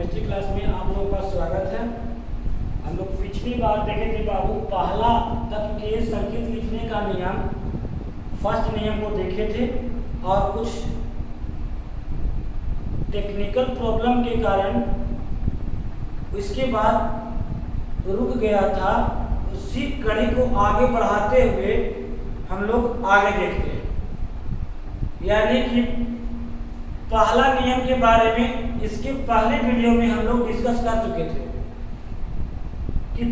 Chemistry class में आप लोगों का स्वागत है। हम लोग पिछली बार देखे थे बाबू पहला तत्व के संकेत लिखने का नियम, फर्स्ट नियम को देखे थे और कुछ टेक्निकल प्रॉब्लम के कारण उसके बाद रुक गया था। उसी कड़ी को आगे बढ़ाते हुए हम लोग आगे देखते हैं, यानी कि पहला नियम के बारे में इसके पहले वीडियो में हम लोग डिस्कस कर चुके थे कि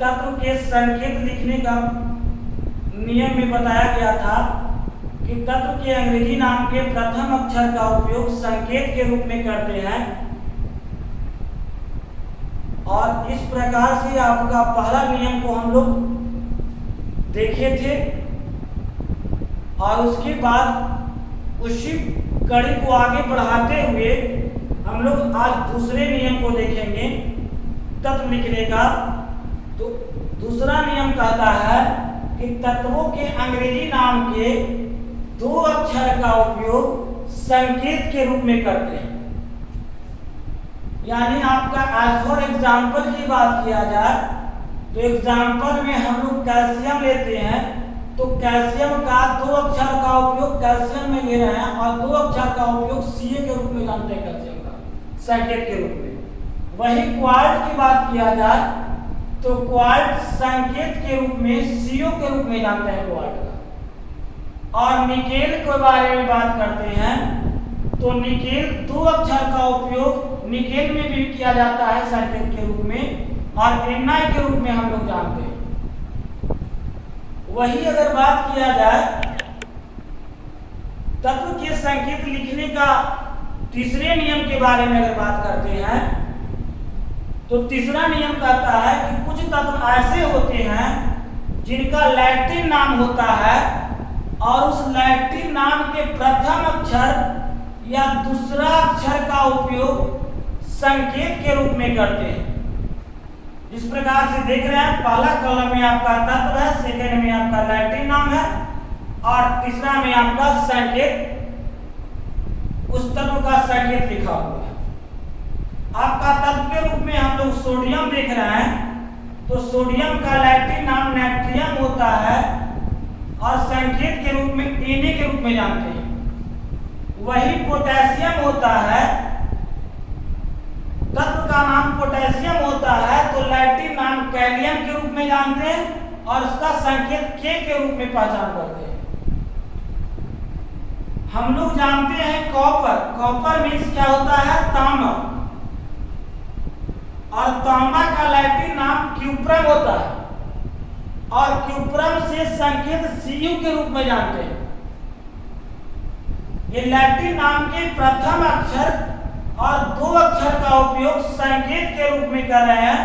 तत्व के संकेत लिखने का नियम में बताया गया था कि तत्व के अंग्रेजी नाम के प्रथम अक्षर का उपयोग संकेत के रूप में करते हैं और इस प्रकार से आपका पहला नियम को हम लोग देखे थे और उसके बाद उसी कड़ी को आगे बढ़ाते हुए हम लोग आज दूसरे नियम को देखेंगे तत्व लिखने का। तो दूसरा नियम कहता है कि तत्वों के अंग्रेजी नाम के दो अक्षर का उपयोग संकेत के रूप में करते हैं। यानी आपका एज फॉर एग्जाम्पल की बात किया जाए तो एग्जाम्पल में हम लोग कैल्शियम लेते हैं, तो कैल्शियम का दो अक्षर का उपयोग कैल्शियम में ले रहे हैं और दो अक्षर का उपयोग Ca के रूप में जानते हैं कैल्शियम का संकेत के रूप में। वही क्वार्ट की बात किया जाए तो क्वार्ट संकेत के रूप में Co के रूप में जानते हैं क्वार्ट का। और निकेल के बारे में बात करते हैं तो निकेल दो अक्षर का उपयोग निकेल में भी किया जाता है संकेत के रूप में और Na के रूप में हम लोग जानते हैं। वही अगर बात किया जाए तत्व के संकेत लिखने का तीसरे नियम के बारे में अगर बात करते हैं तो तीसरा नियम कहता है कि कुछ तत्व ऐसे होते हैं जिनका लैटिन नाम होता है और उस लैटिन नाम के प्रथम अक्षर या दूसरा अक्षर का उपयोग संकेत के रूप में करते हैं। इस प्रकार से देख रहे हैं, पहला कॉलम में आपका तत्व है, सेकंड में आपका लैटिन नाम है और तीसरा में आपका संकेत, उस तत्व का संकेत लिखा हुआ है। आपका तत्व के रूप में हम लोग सोडियम देख रहे हैं, तो सोडियम का लैटिन नाम नाइट्रियम होता है और संकेत के रूप में Na के रूप में जानते हैं। वही पोटेशियम होता है, तत्व का नाम पोटेशियम होता है तो लैटिन नाम कैलियम के रूप में जानते हैं और उसका संकेत K के रूप में पहचान करते हैं। हम लोग जानते हैं कॉपर, कॉपर मीन्स क्या होता है, तांबा, और तांबा का लैटिन नाम क्यूप्रम होता है और क्यूप्रम से संकेत Cu के रूप में जानते हैं। ये लैटिन नाम के प्रथम अक्षर और दो अक्षर का उपयोग संकेत के रूप में कर रहे हैं।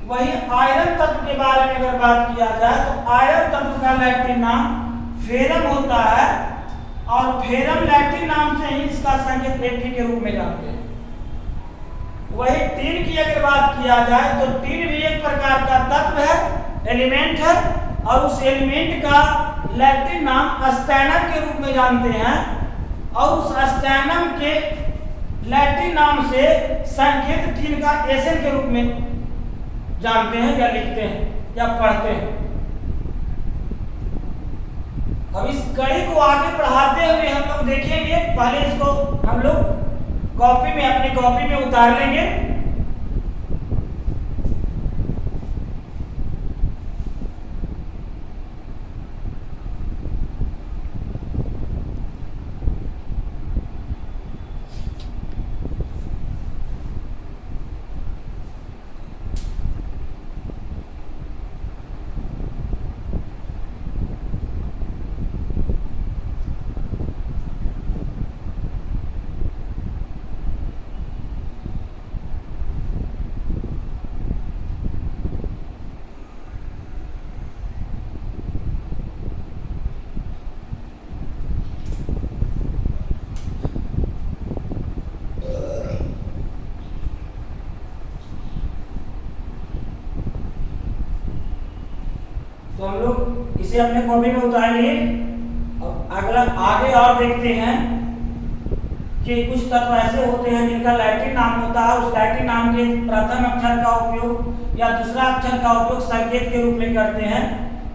वही आयरन तत्व के बारे में अगर बात किया जाए तो आयरन तत्व का लैटिन नाम फेरम होता है और फेरम लैटिन नाम से ही इसका संकेत Fe के रूप में जानते हैं। वही टीन की अगर बात किया जाए तो टीन भी एक प्रकार का तत्व है, एलिमेंट है और उस एलिमेंट का लैटिन नाम स्टैनम के रूप में जानते हैं और उस स्टैनम के लैटिन नाम से संकेत टीन का Sn के रूप में जानते हैं या लिखते हैं या पढ़ते हैं। अब इस कड़ी को आगे बढ़ाते हुए हम लोग देखेंगे, पहले इसको हम लोग कॉपी में अपनी कॉपी में उतार लेंगे। तो हम लोग इसे अपने कॉपी में उतार लिए और अगला आगे और देखते हैं कि कुछ तत्व ऐसे होते हैं जिनका लैटिन नाम होता है, उस लैटिन नाम के प्रथम अक्षर का उपयोग या दूसरा अक्षर का उपयोग संकेत के रूप में करते हैं।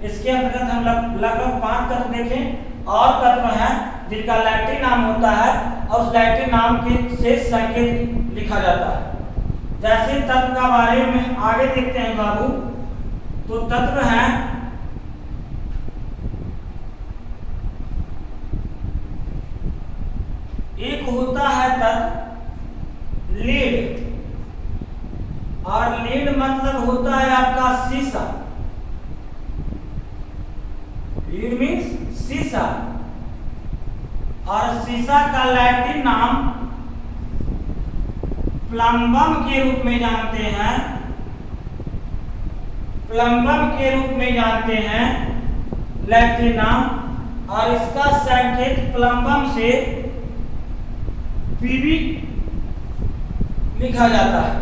इसके अंतर्गत हम लगभग 5 तत्व देखें और तत्व हैं जिनका लैटिन नाम होता है और उस लैटिन नाम के से संकेत लिखा जाता है। जैसे तत्व का बारे में आगे देखते हैं बाबू, तो तत्व हैं एक होता है तत्व लीड, और लीड मतलब होता है आपका शीशा। लीड मीन्स शीशा, और शीशा का लैटिन नाम प्लम्बम के रूप में जानते हैं। प्लम्बम के रूप में जानते हैं लैटिन नाम, और इसका संकेत प्लम्बम से पीवी लिखा जाता है।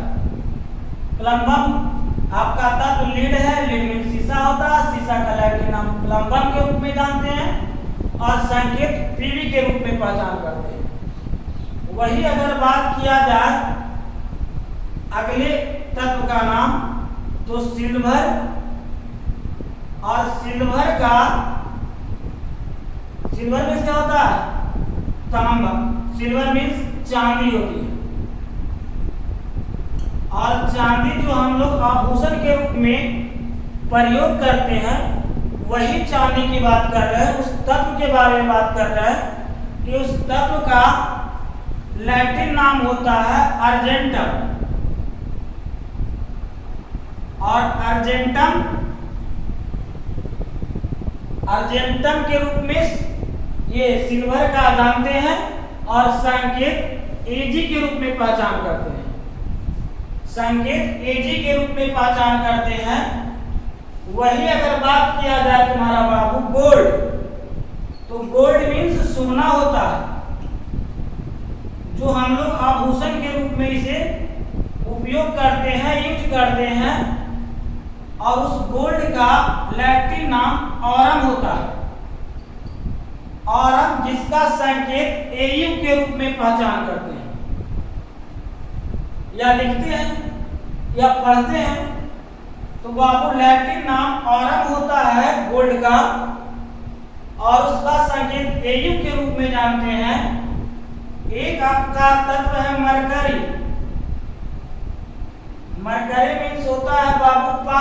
प्लम्बम आपका तत्व लीड है, लीड में शीशा होता है, शीशा का लैटिन नाम प्लम्बम के रूप में जानते हैं और संकेत पीवी के रूप में पहचान करते हैं। वही अगर बात किया जाए अगले तत्व का नाम, तो सिल्वर, और सिल्वर मीन्स क्या होता है? तांबा। सिल्वर मीन्स चांदी होती है, और चांदी जो हम लोग आभूषण के रूप में प्रयोग करते हैं, वही चांदी की बात कर रहे हैं, उस तत्व के बारे में बात कर रहे हैं कि उस तत्व का लैटिन नाम होता है अर्जेंटम, और अर्जेंटम के रूप में ये सिल्वर का जानते हैं और संकेत एजी के रूप में पहचान करते हैं। संकेत एजी के रूप में पहचान करते हैं। वही अगर बात किया जाए तुम्हारा बाबू गोल्ड, तो गोल्ड मीन्स सोना होता है, जो हम लोग आभूषण के रूप में इसे उपयोग करते हैं, यूज करते हैं, और उस गोल्ड का लैटिन नाम ऑरम होता है। ऑरम जिसका संकेत एयू के रूप में पहचान करते हैं, या लिखते हैं या पढ़ते हैं। तो बाबू लैटिन नाम ऑरम होता है गोल्ड का, और उसका संकेत एयू के रूप में जानते हैं। एक आपका तत्व है मरकरी। मरकरी मीन्स होता है बाबू